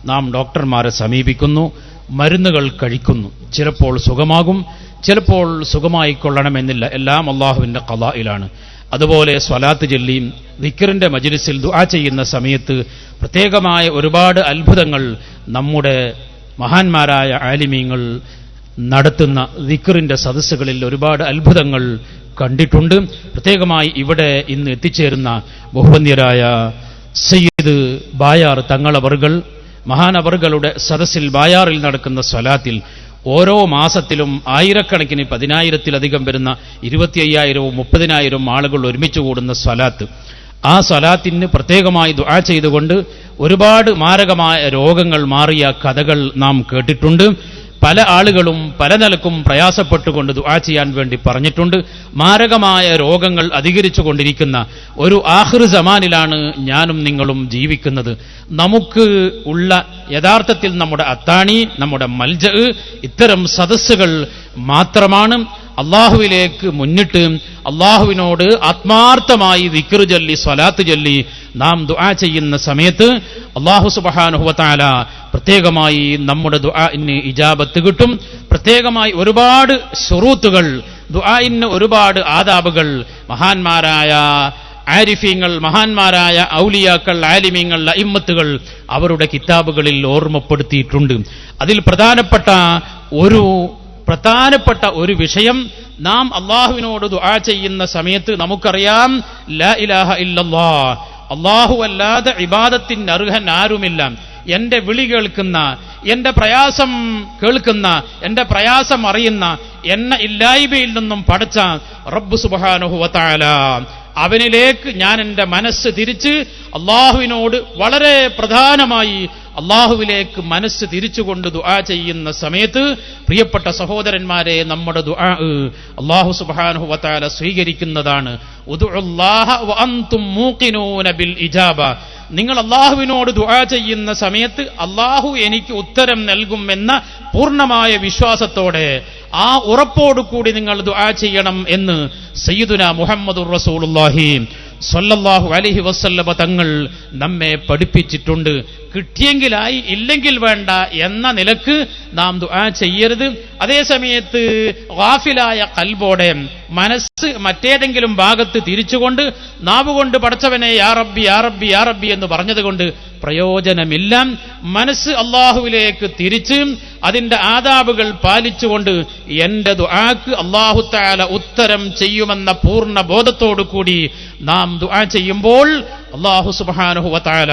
നാം ഡോക്ടർമാരെ സമീപിക്കുന്നു, മരുന്നുകൾ കഴിക്കുന്നു. ചിലപ്പോൾ സുഖമാകും, ചിലപ്പോൾ സുഖമായിക്കൊള്ളണമെന്നില്ല. എല്ലാം അള്ളാഹുവിന്റെ ഖളായിലാണ്. അതുപോലെ സ്വലാത്ത് ചൊല്ലിയും ദിക്റിന്റെ മജ്ലിസിൽ ദുആ ചെയ്യുന്ന സമയത്ത് പ്രത്യേകമായ ഒരുപാട് അത്ഭുതങ്ങൾ നമ്മുടെ മഹാന്മാരായ ആലിമീങ്ങൾ നടത്തുന്ന ദിക്റിന്റെ സദസ്സുകളിൽ ഒരുപാട് അത്ഭുതങ്ങൾ കണ്ടിട്ടുണ്ട്. പ്രത്യേകമായി ഇവിടെ ഇന്ന് എത്തിച്ചേരുന്ന ബഹുവന്യരായ സയ്യിദ് ബായാർ തങ്ങളവർകൾ മഹാനവർകളുടെ സദസ്സിൽ ബായാറിൽ നടക്കുന്ന സ്വലാത്തിൽ ഓരോ മാസത്തിലും ആയിരക്കണക്കിന് 10,000-ത്തിലധികം വരുന്ന 25,000-വും 30,000-വും ആളുകൾ ഒരുമിച്ച് കൂടുന്ന സ്വലാത്ത്, ആ സ്വലാത്തിന് പ്രത്യേകമായി ദുആ ചെയ്തുകൊണ്ട് ഒരുപാട് മാരകമായ രോഗങ്ങൾ മാറിയ കഥകൾ നാം കേട്ടിട്ടുണ്ട്. പല ആളുകളും പല നിലക്കും പ്രയാസപ്പെട്ടുകൊണ്ട് ദുആ ചെയ്യാൻ വേണ്ടി പറഞ്ഞിട്ടുണ്ട്. മാരകമായ രോഗങ്ങൾ അധികരിച്ചു കൊണ്ടിരിക്കുന്ന ഒരു ആഖിർ സമാനിലാണ് ഞാനും നിങ്ങളും ജീവിക്കുന്നത്. നമുക്ക് ഉള്ള യഥാർത്ഥത്തിൽ നമ്മുടെ അത്താണി, നമ്മുടെ മൽജഅ ഇത്തരം സദസ്സുകൾ മാത്രമാണ്. അള്ളാഹുവിലേക്ക് മുന്നിട്ട് അള്ളാഹുവിനോട് ആത്മാർത്ഥമായി ദിക്ർ ചൊല്ലി സ്വലാത്ത് ചൊല്ലി നാം ദുആ ചെയ്യുന്ന സമയത്ത് അള്ളാഹു സുബ്ഹാനഹു വ തആല പ്രത്യേകമായി നമ്മുടെ ദുആഇന് ഇജാബത്ത് കിട്ടും. പ്രത്യേകമായി ഒരുപാട് ശുറൂത്തുകൾ, ദുആഇന് ഒരുപാട് ആദാബുകൾ മഹാന്മാരായ ആരിഫീങ്ങൾ, മഹാന്മാരായ ഔലിയാക്കൾ, ആലിമീങ്ങൾ, അഇമ്മത്തുകൾ അവരുടെ കിതാബുകളിൽ ഓർമ്മപ്പെടുത്തിയിട്ടുണ്ട്. അതിൽ പ്രധാനപ്പെട്ട ഒരു വിഷയം, നാം അള്ളാഹുവിനോട് ദുആ ചെയ്യുന്ന സമയത്ത് നമുക്കറിയാം ലാ ഇലാഹ ഇല്ലല്ലാഹ്, അള്ളാഹു അല്ലാതെ ഇബാദത്തിന് അർഹൻ ആരുമില്ല. എന്റെ വിളി കേൾക്കുന്ന, എന്റെ പ്രയാസം കേൾക്കുന്ന, എന്റെ പ്രയാസം അറിയുന്ന, എന്നെ ഇല്ലായ്മയിൽ നിന്നും പടച്ച റബ്ബ് സുബ്ഹാനഹു വ തആല, അവനിലേക്ക് ഞാൻ എന്റെ മനസ്സ് തിരിച്ച് അള്ളാഹുവിനോട് വളരെ പ്രധാനമായി അള്ളാഹുവിലേക്ക് മനസ്സ് തിരിച്ചുകൊണ്ട് ദുആ ചെയ്യുന്ന സമയത്ത് പ്രിയപ്പെട്ട സഹോദരന്മാരെ, നമ്മുടെ ദുആ അള്ളാഹു സുബ്ഹാനഹു വ തആല സ്വീകരിക്കുന്നതാണ്. ഉദ്ഉല്ലാഹ വ അൻതും മൂഖിനൂന ബിൽ ഇജാബ, നിങ്ങൾ അള്ളാഹുവിനോട് ദുആ ചെയ്യുന്ന സമയത്ത് അള്ളാഹു എനിക്ക് ഉത്തരം നൽകുമെന്ന പൂർണ്ണമായ വിശ്വാസത്തോടെ, ആ ഉറപ്പോടുകൂടി നിങ്ങൾ ദുആ ചെയ്യണം എന്ന് സയ്യിദുനാ മുഹമ്മദുർ റസൂലുള്ളാഹി സ്വല്ലല്ലാഹു അലൈഹി വസല്ലമ തങ്ങൾ നമ്മെ പഠിപ്പിച്ചിട്ടുണ്ട്. കിട്ടിയെങ്കിലായി, ഇല്ലെങ്കിൽ വേണ്ട എന്ന നിലക്ക് നാം ദുആ ചെയ്യരുത്. അതേ സമയത്ത് ഗാഫിലായ ഖൽബോടെ മനസ്സ് മറ്റേതെങ്കിലും ഭാഗത്ത് തിരിച്ചുകൊണ്ട് നാവുകൊണ്ട് പടച്ചവനെ യാ റബ്ബി യാ റബ്ബി യാ റബ്ബി എന്ന് പറഞ്ഞതുകൊണ്ട് പ്രയോജനമില്ല. മനസ്സ് അള്ളാഹുവിലേക്ക് തിരിച്ച് അതിന്റെ ആദാബുകൾ പാലിച്ചുകൊണ്ട് എന്റെ ദുആക്ക് അല്ലാഹു തആല ഉത്തരം ചെയ്യുമെന്ന പൂർണ്ണ ബോധത്തോടു കൂടി നാം ദുആ ചെയ്യുമ്പോൾ അല്ലാഹു സുബ്ഹാനഹു വ തആല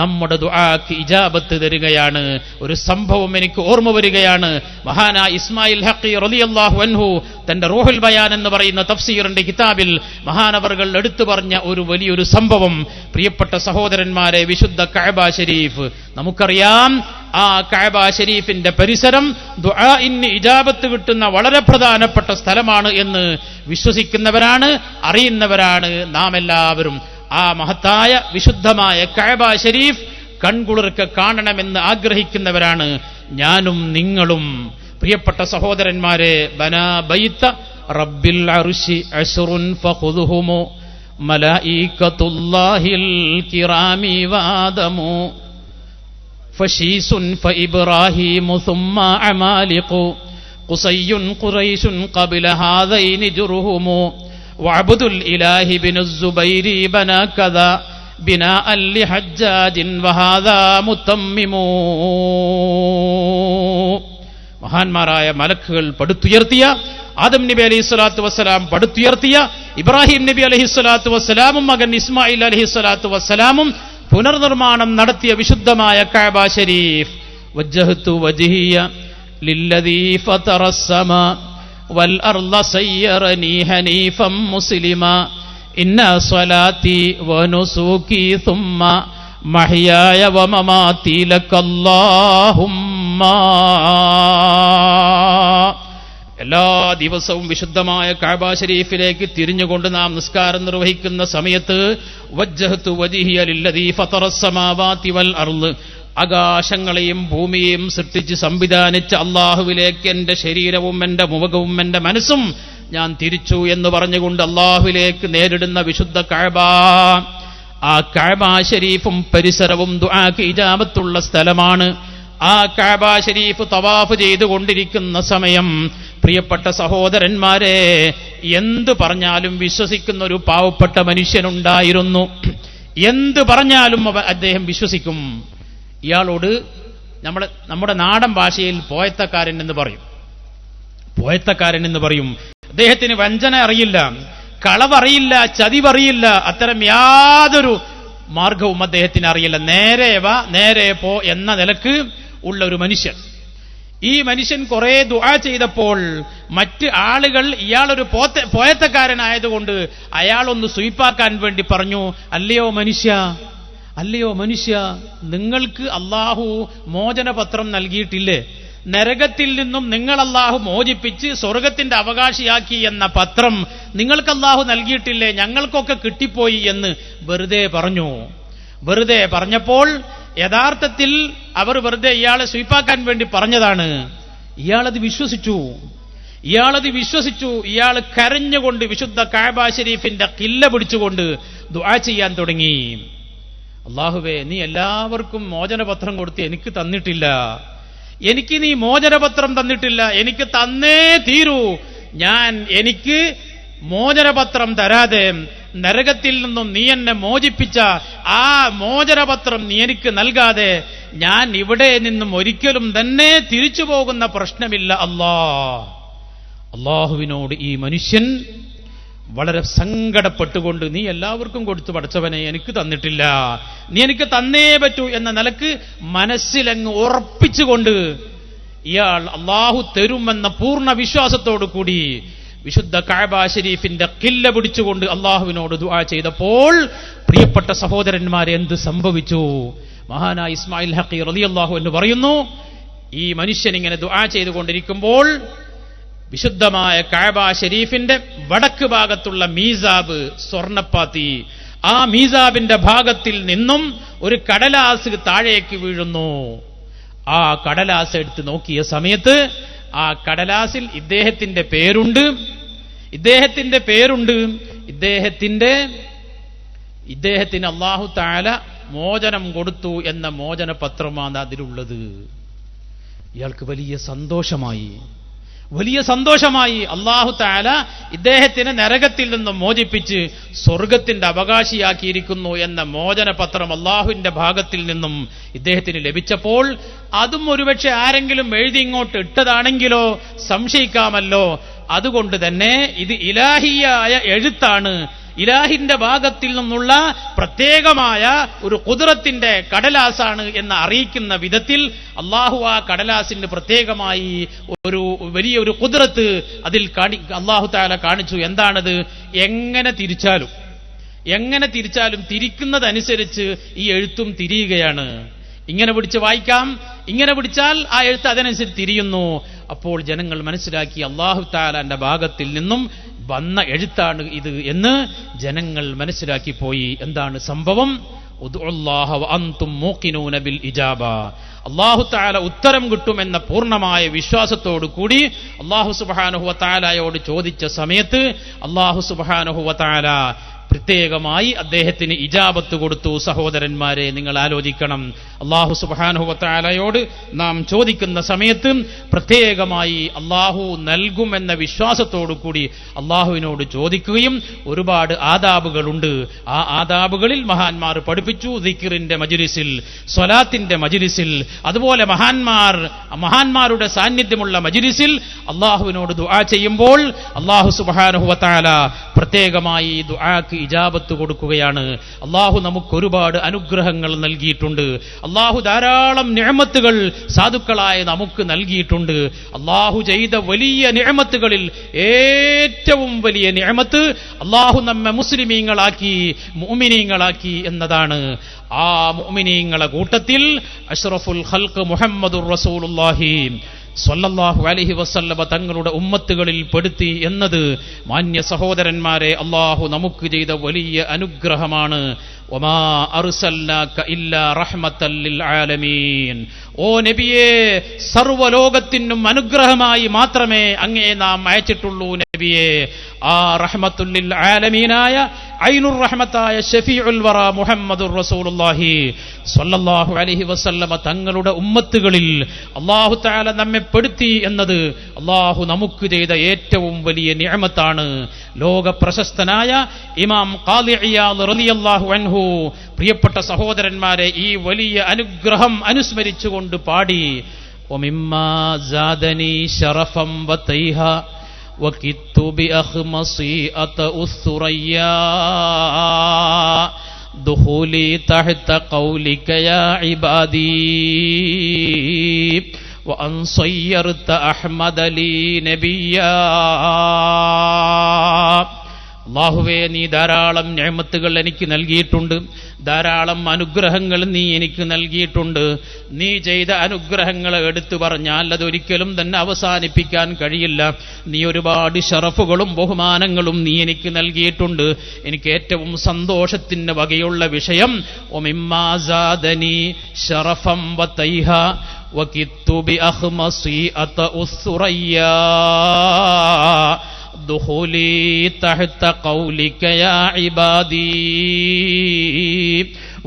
നമ്മുടെ ദുആക്ക് ഇജാബത്ത് തരികയാണ്. ഒരു സംഭവം എനിക്ക് ഓർമ്മ വരികയാണ്. മഹാനായ ഇസ്മായിൽ ഹഖി റളിയല്ലാഹു അൻഹു തന്റെ റൂഹുൽ ബയാൻ എന്ന് പറയുന്ന തഫ്സീറിന്റെ കിതാബിൽ മഹാനവർകൾ എടുത്തു പറഞ്ഞ ഒരു വലിയൊരു സംഭവം. പ്രിയപ്പെട്ട സഹോദരന്മാരെ, വിശുദ്ധ കഅബ ശരീഫ് നമുക്കറിയാം. ആ കഅബ ശരീഫിന്റെ പരിസരം ദുആഇന് ഇജാബത്ത് കിട്ടുന്ന വളരെ പ്രധാനപ്പെട്ട സ്ഥലമാണ് എന്ന് വിശ്വസിക്കുന്നവരാണ്, അറിയുന്നവരാണ് നാം എല്ലാവരും. ആ മഹത്തായ വിശുദ്ധമായ കഅബ ശരീഫ് കൺകുളിർക്കെ കാണണമെന്ന് ആഗ്രഹിക്കുന്നവരാണ് ഞാനും നിങ്ങളും. പ്രിയപ്പെട്ട സഹോദരന്മാരെ, ബനാ ബൈത റബ്ബിൽ അർശി അശ്റുൻ ഫഖുദുഹുമു മലായികത്തുല്ലാഹിൽ കിറാമി വാദമു ഫശീസുൻ ഫഇബ്രാഹീമു സുമ്മ അമാലിഖു ഖുസയ്യുൻ ഖുറൈശുൻ ഖബ്ല ഹാദൈനി ജുർഹുമു വഅബ്ദുൽ ഇലാഹി ബിനുൽ സുബൈരി ബനാ കദാ ബിനാഅൻ ലിഹജ്ജാജിൻ വഹാദാ മുതമ്മിമു. മഹാന്മാരായ മലക്കുകൾ പടുത്തുയർത്തിയ, ആദം നബി അലൈഹിസ്സലാത്തു വസ്സലാം പടുത്തുയർത്തിയ, ഇബ്രാഹിം നബി അലൈഹിസ്സലാത്തു വസ്സലാമും മകൻ ഇസ്മായിൽ അലൈഹിസ്സലാത്തു വസ്സലാമും പുനർനിർമ്മാണം നടത്തിയ വിശുദ്ധമായ കഅബ ശരീഫ്. വജ്ജഹ്തു വജ്ഹിയ ലില്ലദീ ഫതറസ്സമാ വൽ അർള സയ്യറനീ ഹനീഫം മുസ്ലിമാ ഇന്ന സ്വലാത്തി വനുസൂകി സുമ്മ മഹ്യായ വമമാതി ലക്കല്ലാഹുമ്മ. എല്ലാ ദിവസവും വിശുദ്ധമായ കഅബ ശരീഫിലേക്ക് തിരിഞ്ഞുകൊണ്ട് നാം നിസ്കാരം നിർവഹിക്കുന്ന സമയത്ത് വജ്ജഹ്തു വജ്ഹിയ ലില്ലദീ ഫതറസ്സമാവാതി വൽ അർള്, ആകാശങ്ങളെയും ഭൂമിയെയും സൃഷ്ടിച്ച് സംവിധാനിച്ച അള്ളാഹുവിലേക്ക് എന്റെ ശരീരവും എന്റെ മുഖവും എന്റെ മനസ്സും ഞാൻ തിരിച്ചു എന്ന് പറഞ്ഞുകൊണ്ട് അള്ളാഹുവിലേക്ക് നേരിടുന്ന വിശുദ്ധ കഅബ. ആ കഅബ ശരീഫും പരിസരവും ദുആക്ക് ഇജാബത്തുള്ള സ്ഥലമാണ്. ആ കഅബ ശരീഫ് തവാഫ് ചെയ്തുകൊണ്ടിരിക്കുന്ന സമയം പ്രിയപ്പെട്ട സഹോദരന്മാരെ, എന്ത് പറഞ്ഞാലും വിശ്വസിക്കുന്ന ഒരു പാവപ്പെട്ട മനുഷ്യനുണ്ടായിരുന്നു. എന്ത് പറഞ്ഞാലും അദ്ദേഹം വിശ്വസിക്കും. ഇയാളോട് നമ്മുടെ നാടൻ ഭാഷയിൽ പോയത്തക്കാരൻ എന്ന് പറയും. പോയത്തക്കാരൻ എന്ന് പറയും. അദ്ദേഹത്തിന് വഞ്ചന അറിയില്ല, കളവറിയില്ല, ചതിവറിയില്ല, അത്തരം യാതൊരു മാർഗവും അദ്ദേഹത്തിന് അറിയില്ല. നേരെ വാ നേരെ പോ എന്ന നിലക്ക് ഉള്ള ഒരു മനുഷ്യൻ. ഈ മനുഷ്യൻ കുറെ ദുആ ചെയ്തപ്പോൾ മറ്റ് ആളുകൾ ഇയാളൊരു പോയത്തക്കാരനായതുകൊണ്ട് അയാളൊന്ന് സ്വീപ്പാക്കാൻ വേണ്ടി പറഞ്ഞു, അല്ലയോ മനുഷ്യ, നിങ്ങൾക്ക് അല്ലാഹു മോചനപത്രം നൽകിയിട്ടില്ലേ? നരകത്തിൽ നിന്നും നിങ്ങൾ അല്ലാഹു മോചിപ്പിച്ച് സ്വർഗത്തിന്റെ അവകാശിയാക്കി എന്ന പത്രം നിങ്ങൾക്ക് അല്ലാഹു നൽകിയിട്ടില്ലേ? ഞങ്ങൾക്കൊക്കെ കിട്ടിപ്പോയി എന്ന് വെറുതെ പറഞ്ഞു. വെറുതെ പറഞ്ഞപ്പോൾ യഥാർത്ഥത്തിൽ അവർ വെറുതെ ഇയാളെ സ്വീപ്പാക്കാൻ വേണ്ടി പറഞ്ഞതാണ്. ഇയാളത് വിശ്വസിച്ചു. ഇയാൾ കരഞ്ഞുകൊണ്ട് വിശുദ്ധ കഅബ ശരീഫിന്റെ ഖില്ല പിടിച്ചുകൊണ്ട് ദുആ ചെയ്യാൻ തുടങ്ങി. അല്ലാഹുവേ, നീ എല്ലാവർക്കും മോചനപത്രം കൊടുത്ത് എനിക്ക് തന്നിട്ടില്ല. എനിക്ക് നീ മോചനപത്രം തന്നിട്ടില്ല. എനിക്ക് തന്നേ തീരൂ. എനിക്ക് മോചനപത്രം തരാതെ നരകത്തിൽ നിന്നും നീ എന്നെ മോചിപ്പിച്ച ആ മോചനപത്രം നീ എനിക്ക് നൽകാതെ ഞാൻ ഇവിടെ നിന്നും ഒരിക്കലും തന്നെ തിരിച്ചു പോകുന്ന പ്രശ്നമില്ല അല്ലാഹുവിനോട് ഈ മനുഷ്യൻ വളരെ സങ്കടപ്പെട്ടുകൊണ്ട്, നീ എല്ലാവർക്കും കൊടുത്തു പടച്ചവനെ, എനിക്ക് തന്നിട്ടില്ല, നീ എനിക്ക് തന്നേ പറ്റൂ എന്ന നിലക്ക് മനസ്സിലങ്ങ് ഉറപ്പിച്ചുകൊണ്ട് ഇയാൾ അല്ലാഹു തരുമെന്ന പൂർണ്ണ വിശ്വാസത്തോടു കൂടി വിശുദ്ധ കഅബ ശരീഫിന്റെ ഖില്ല പിടിച്ചുകൊണ്ട് അല്ലാഹുവിനോട് ദുആ ചെയ്തപ്പോൾ പ്രിയപ്പെട്ട സഹോദരന്മാരെ, എന്ത് സംഭവിച്ചു? മഹാനായ ഇസ്മായിൽ ഹഖി റളിയല്ലാഹു അൻഹു പറയുന്നു, ഈ മനുഷ്യൻ ഇങ്ങനെ ദുആ ചെയ്തുകൊണ്ടിരിക്കുമ്പോൾ വിശുദ്ധമായ കഅബ ശരീഫിന്റെ വടക്ക് ഭാഗത്തുള്ള മീസാബ്, സ്വർണ്ണപ്പാത്തി, ആ മീസാബിന്റെ ഭാഗത്തിൽ നിന്നും ഒരു കടലാസ് താഴേക്ക് വീഴുന്നു. ആ കടലാസ് എടുത്ത് നോക്കിയ സമയത്ത് ആ കടലാസിൽ ഇദ്ദേഹത്തിന്റെ പേരുണ്ട്. ഇദ്ദേഹത്തിന് അല്ലാഹു തആല മോചനം കൊടുത്തു എന്ന മോചന പത്രമാണ് അതിലുള്ളത്. ഇയാൾക്ക് വലിയ സന്തോഷമായി. അല്ലാഹു തആല ഇദ്ദേഹത്തിന് നരകത്തിൽ നിന്നും മോചിപ്പിച്ച് സ്വർഗത്തിന്റെ അവകാശിയാക്കിയിരിക്കുന്നു എന്ന മോചന പത്രം അല്ലാഹുവിന്റെ ഭാഗത്തിൽ നിന്നും ഇദ്ദേഹത്തിന് ലഭിച്ചപ്പോൾ അതും ഒരുപക്ഷെ ആരെങ്കിലും എഴുതി ഇങ്ങോട്ട് ഇട്ടതാണെങ്കിലോ സംശയിക്കാമല്ലോ. അതുകൊണ്ട് തന്നെ ഇത് ഇലാഹിയായ എഴുത്താണ്, ഇലാഹിന്റെ ഭാഗത്തിൽ നിന്നുള്ള പ്രത്യേകമായ ഒരു ഖുദ്റത്തിന്റെ കടലാസാണ് എന്ന് അറിയിക്കുന്ന വിധത്തിൽ അല്ലാഹു ആ കടലാസിന് പ്രത്യേകമായി ഒരു വലിയൊരു ഖുദ്റത്ത് അതിൽ അല്ലാഹു തആല കാണിച്ചു. എന്താണത്? എങ്ങനെ തിരിച്ചാലും തിരിക്കുന്നതനുസരിച്ച് ഈ എഴുത്തും തിരിയുകയാണ്. ഇങ്ങനെ പിടിച്ച് വായിക്കാം, ഇങ്ങനെ പിടിച്ചാൽ ആ എഴുത്ത് അതനുസരിച്ച് തിരിയുന്നു. അപ്പോൾ ജനങ്ങൾ മനസ്സിലാക്കി അല്ലാഹു തആലയുടെ ഭാഗത്തിൽ നിന്നും വന്ന എഴുത്താണ് ഇത് എന്ന് ജനങ്ങൾ മനസ്സിലാക്കി പോയി. എന്താണ് സംഭവം? ഉദ്ഉല്ലാഹ വഅൻതും മൂഖിനൂന ബിൽ ഇജാബ. അല്ലാഹു തആല ഉത്തരം കിട്ടുമെന്ന പൂർണ്ണമായ വിശ്വാസത്തോടു കൂടി അല്ലാഹു സുബ്ഹാനഹു വ തആലയോട് ചോദിച്ച സമയത്ത് അല്ലാഹു സുബ്ഹാനഹു വ തആല പ്രത്യേകമായി അദ്ദേഹത്തിന് ഇജാബത്ത് കൊടുത്തു. സഹോദരന്മാരെ, നിങ്ങൾ ആലോചിക്കണം, അല്ലാഹു സുബ്ഹാനഹു വ തആലയോട് നാം ചോദിക്കുന്ന സമയത്ത് പ്രത്യേകമായി അല്ലാഹു നൽകുമെന്ന വിശ്വാസത്തോടു കൂടി അല്ലാഹുവിനോട് ചോദിക്കുകയും ഒരുപാട് ആദാബുകളുണ്ട്. ആ ആദാബുകളിൽ മഹാന്മാർ പഠിപ്പിച്ചു. ദിക്റിന്റെ മജ്ലിസിൽ, സ്വലാത്തിന്റെ മജ്ലിസിൽ, അതുപോലെ മഹാന്മാരുടെ സാന്നിധ്യമുള്ള മജ്ലിസിൽ അല്ലാഹുവിനോട് ദുആ ചെയ്യുമ്പോൾ അല്ലാഹു സുബ്ഹാനഹു വ തആല പ്രത്യേകമായി ദുആക്ക് ഇജാബത്ത് കൊടുക്കുകയാണ്. അല്ലാഹു നമുക്ക് ഒരുപാട് അനുഗ്രഹങ്ങൾ നൽകിയിട്ടുണ്ട്. അല്ലാഹു ധാരാളം നിഅമത്തുകൾ സാധുക്കളായ നമുക്ക് നൽകിയിട്ടുണ്ട്. അല്ലാഹു ചെയ്ത വലിയ നിഅമത്തുകളിൽ ഏറ്റവും വലിയ നിഅമത്ത് അല്ലാഹു നമ്മെ മുസ്ലിമീങ്ങളാക്കി, മുഅ്മിനീങ്ങളാക്കി എന്നതാണ്. ആ മുഅ്മിനീങ്ങളെ കൂട്ടത്തിൽ അഷ്റഫുൽ ഖൽഖ് മുഹമ്മദുർ റസൂലുള്ളാഹി സ്വല്ലല്ലാഹു അലൈഹി വസല്ലമ തങ്ങളുടെ ഉമ്മത്തുകളിൽ പെടുത്തി എന്നത് മാന്യ സഹോദരന്മാരെ അല്ലാഹു നമുക്ക് ചെയ്ത വലിയ അനുഗ്രഹമാണ്. വമാ അർസൽനാക ഇല്ലാ റഹ്മത്തൽ ലിൽ ആലമീൻ. ഓ നബിയേ, സർവ്വലോകത്തിനും അനുഗ്രഹമായി മാത്രമേ അങ്ങയെ നാം അയച്ചിട്ടുള്ളൂ നബിയേ. ആ റഹ്മത്തുൽ ലിൽ ആലമീനായ ഐനുർ റഹ്മത്തായ ഷഫീഉൽ വറ മുഹമ്മദുർ റസൂലുള്ളാഹി സ്വല്ലല്ലാഹു അലൈഹി വസല്ലമ തങ്ങളുടെ ഉമ്മത്തുകളിൽ അല്ലാഹു തആല നമ്മെ പെടുത്തി എന്നത് അല്ലാഹു നമുക്ക് ചെയ്ത ഏറ്റവും വലിയ നിഅമത്താണ്. ലോക പ്രശസ്തനായ ഇമാം ഖാദി ഇയാദ് റളിയല്ലാഹു അൻഹു പ്രിയപ്പെട്ട സഹോദരന്മാരെ ഈ വലിയ അനുഗ്രഹം അനുസ്മരിച്ചുകൊണ്ട് പാടി, വമിമ്മാ സാദനി ശറഫം വതൈഹ വകിത്തു ബിഅഖ്മസി അത്ഉസ്സുറയ്യാ ദുഖൂലി തഹ്ത ഖൗലിക യാ ഇബാദി വഅൻ സയ്യർത അഹ്മദ ലീ നബിയ്യാ. അല്ലാഹുവേ, നീ ധാരാളം നിഅമത്തുകൾ എനിക്ക് നൽകിയിട്ടുണ്ട്, ധാരാളം അനുഗ്രഹങ്ങൾ നീ എനിക്ക് നൽകിയിട്ടുണ്ട്. നീ ചെയ്ത അനുഗ്രഹങ്ങളെ എടുത്തു പറഞ്ഞാൽ അതൊരിക്കലും തന്നെ അവസാനിപ്പിക്കാൻ കഴിയില്ല. നീ ഒരുപാട് ശറഫുകളും ബഹുമാനങ്ങളും നീ എനിക്ക് നൽകിയിട്ടുണ്ട്. എനിക്ക് ഏറ്റവും സന്തോഷത്തിന് വകയുള്ള വിഷയം വമിമ്മാ സാദനി ശറഫം വതൈഹ വകിത്തു ബിഅഖ്മസി അത്ഉസ്സുറയ്യാ ദുഖൂലി തഹ്ത ഖൗലിക യാ ഇബാദി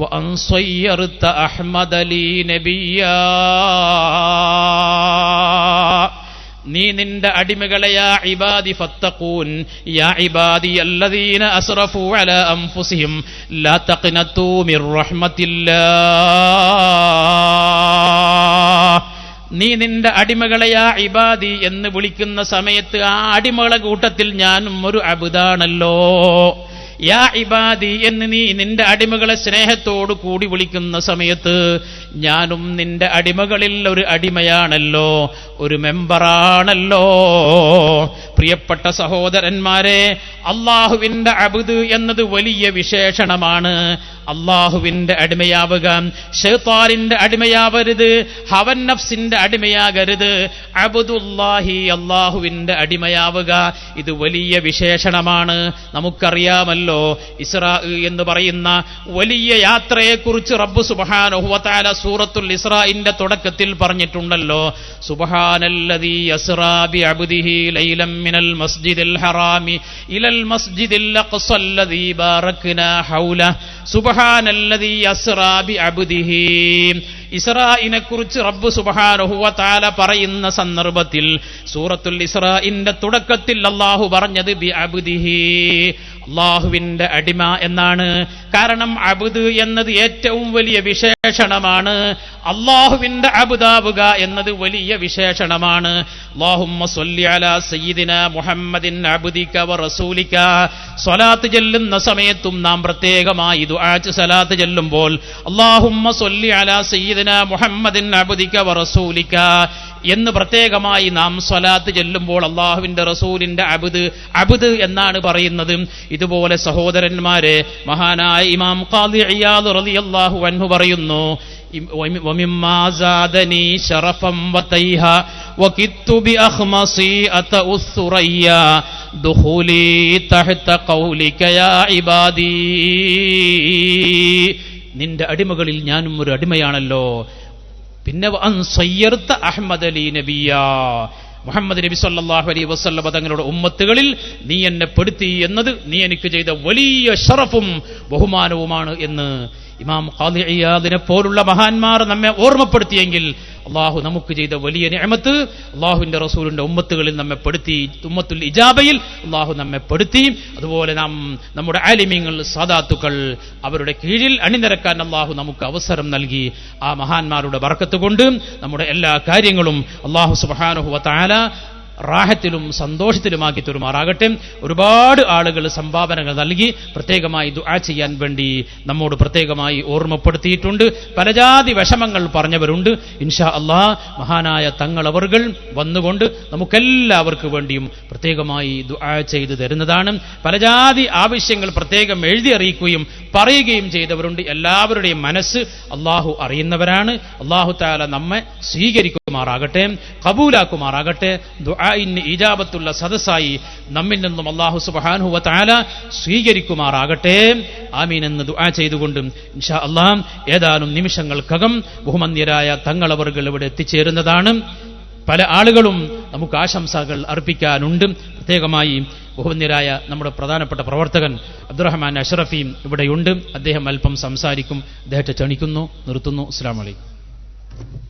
വഅൻ സയ്യർത അഹ്മദ ലീ നബിയ്യാ. നീ നിന്റെ അടിമകളെ യാ ഇബാദി ഫത്തഖൂൻ യാ ഇബാദി അല്ലദീന അസ്റഫൂ അലാ അൻഫുസിഹിം ലാ തഖ്നതൂ മിർ റഹ്മത്തില്ലാഹ്. നീ നിന്റെ അടിമകളെ യാ ഇബാദി എന്ന് വിളിക്കുന്ന സമയത്ത് ആ അടിമകളെ കൂട്ടത്തിൽ ഞാനും ഒരു അബ്ദാണല്ലോ. യാ ഇബാദി എന്ന് നീ നിന്റെ അടിമകളെ സ്നേഹത്തോടു കൂടി വിളിക്കുന്ന സമയത്ത് ഞാനും നിന്റെ അടിമകളിൽ ഒരു അടിമയാണല്ലോ, ഒരു മെമ്പറാണല്ലോ. പ്രിയപ്പെട്ട സഹോദരന്മാരെ, അള്ളാഹുവിന്റെ അബ്ദ് എന്നത് വലിയ വിശേഷണമാണ്. അള്ളാഹുവിന്റെ അടിമയാവുക, ശൈത്താനിന്റെ അടിമയാവരുത്, ഹവൻ നഫ്സിന്റെ അടിമയാകരുത്. അബ്ദുല്ലാഹി, അള്ളാഹുവിന്റെ അടിമയാവുക, ഇത് വലിയ വിശേഷണമാണ്. നമുക്കറിയാമല്ലോ, ഇസ്രാ എന്ന് പറയുന്ന വലിയ യാത്രയെക്കുറിച്ച് റബ്ബ് സുബ്ഹാനഹു വ തആല സൂറത്തുൽ ഇസ്രാഇന്റെ തുടക്കത്തിൽ പറഞ്ഞിട്ടുണ്ടല്ലോ, സുബ്ഹാനല്ലദീ യസ്റാ ബിഅബ്ദിഹി ലൈലൻ മിനൽ മസ്ജിദിൽ ഹറാമി ഇലൽ മസ്ജിദിൽ അഖ്സല്ലദീ ബാറക്നാ ഹൗല സുബ്ഹാനല്ലദീ യസ്റാ ബിഅബ്ദിഹി. ഇസ്രായിനെ കുറിച്ച് റബ്ബ് സുബ്ഹാനഹു വ തആല പറയുന്ന സന്ദർഭത്തിൽ സൂറത്തുൽ ഇസ്രാഇന്റെ തുടക്കത്തിൽ അല്ലാഹു പറഞ്ഞത് ബിഅബ്ദിഹി, അള്ളാഹുവിന്റെ അടിമ എന്നാണ്. കാരണം അബ്ദ് എന്നത് ഏറ്റവും വലിയ വിശേഷണമാണ്. അള്ളാഹുവിന്റെ അബ്ദാവുക എന്നത് വലിയ വിശേഷണമാണ്. അല്ലാഹുമ്മ സ്വല്ലി അലാ സയ്യിദിനാ മുഹമ്മദിൻ അബ്ദിക വ റസൂലിക. സ്വലാത്ത് ചൊല്ലുന്ന സമയത്തും നാം പ്രത്യേകമായി ദുആ സ്വലാത്ത് ചൊല്ലുമ്പോൾ അല്ലാഹുമ്മ സ്വല്ലി അലാ സയ്യിദിനാ മുഹമ്മദിൻ അബ്ദിക വ റസൂലിക എന്ന് പ്രത്യേകമായി നാം സ്വലാത്ത് ചൊല്ലുമ്പോൾ അള്ളാഹുവിന്റെ റസൂലിന്റെ അബ്ദ് എന്നാണ് പറയുന്നത്. ഇതുപോലെ സഹോദരന്മാരെ, മഹാനായ ഇമാം ഖാദി ഇയാദ് റളിയല്ലാഹു അൻഹു പറയുന്നു, വമിമ്മാ സാദനി ശറഫം വതൈഹ വകിത്തു ബിഅഖ്മസി അത്ഉസ്സുറയ്യാ ദുഖൂലി തഹ്ത ഖൗലിക യാ ഇബാദി. നിന്റെ അടിമകളിൽ ഞാനും ഒരു അടിമയാണല്ലോ. പിന്നെ അൻ സയ്യർത അഹ്മദ ലീ നബിയ്യാ, മുഹമ്മദ് നബി സല്ലല്ലാഹു അലൈഹി വസല്ലം തങ്ങളുടെ ഉമ്മത്തുകളിൽ നീ എന്നെ പെടുത്തി എന്നത് നീ എനിക്ക് ചെയ്ത വലിയ ശറഫും ബഹുമാനവുമാണ് എന്ന് ഇമാം ഖാദി ഇയാദിനെ പോലുള്ള മഹാന്മാർ നമ്മെ ഓർമ്മപ്പെടുത്തിയെങ്കിൽ അള്ളാഹു നമുക്ക് ചെയ്ത വലിയ നിഅമത്ത് അള്ളാഹുവിന്റെ റസൂലിന്റെ ഉമ്മത്തുകളിൽ നമ്മെ പെടുത്തി. ഉമ്മത്തുൽ ഇജാബയിൽ അള്ളാഹു നമ്മെ പെടുത്തി. അതുപോലെ നാം നമ്മുടെ ആലിമീങ്ങൾ സാദാത്തുക്കൾ അവരുടെ കീഴിൽ അണിനിരക്കാൻ അള്ളാഹു നമുക്ക് അവസരം നൽകി. ആ മഹാന്മാരുടെ ബർക്കത്ത് കൊണ്ട് നമ്മുടെ എല്ലാ കാര്യങ്ങളും അള്ളാഹു സുബ്ഹാനഹു വ തആല റാഹത്തിലും സന്തോഷത്തിലുമാക്കി തരുമാറാകട്ടെ. ഒരുപാട് ആളുകൾ സംഭാവനകൾ നൽകി പ്രത്യേകമായി ദുആ ചെയ്യാൻ വേണ്ടി നമ്മോട് പ്രത്യേകമായി ഓർമ്മപ്പെടുത്തിയിട്ടുണ്ട്. പലജാതി വിഷമങ്ങൾ പറഞ്ഞവരുണ്ട്. ഇൻഷാ അല്ലാഹ് മഹാനായ തങ്ങളവറുകൾ വന്നുകൊണ്ട് നമുക്കെല്ലാവർക്കു വേണ്ടിയും പ്രത്യേകമായി ദുആ ചെയ്തു തരുന്നതാണ്. പലജാതി ആവശ്യങ്ങൾ പ്രത്യേകം എഴുതി അറിയിക്കുകയും പറയുകയും ചെയ്തവരുണ്ട്. എല്ലാവരുടെയും മനസ്സ് അല്ലാഹു അറിയുന്നവരാണ്. അല്ലാഹു തആല നമ്മെ സ്വീകരിക്കും. സ്വീകരിക്കുമാറാകട്ടെ, ഖബൂലാക്കുമാറാകട്ടെ. ദുആഇന് ഇജാബത്തുള്ള സദസ്സായി നമ്മിൽ നിന്നും അല്ലാഹു സുബ്ഹാനഹു വ തആല സ്വീകരിക്കുമാറാകട്ടെ. ആമീൻ എന്ന് ദുആ ചെയ്തുകൊണ്ട് ഇൻഷാ അല്ലാഹ് ഏതാനും നിമിഷങ്ങൾക്കകം ബഹുമാന്യരായ തങ്ങളവർകൾ ഇവിടെ എത്തിച്ചേരുന്നതാണ്. പല ആളുകളും നമുക്ക് ആശംസകൾ അർപ്പിക്കാനുണ്ട്. പ്രത്യേകമായി ബഹുമാന്യരായ നമ്മുടെ പ്രധാനപ്പെട്ട പ്രവർത്തകൻ അബ്ദുറഹ്മാൻ അഷ്റഫിയും ഇവിടെയുണ്ട്. അദ്ദേഹം അല്പം സംസാരിക്കും. അദ്ദേഹത്തെ ക്ഷണിക്കുന്നു, നിർത്തുന്നു. അസ്സലാമു അലൈക്കും.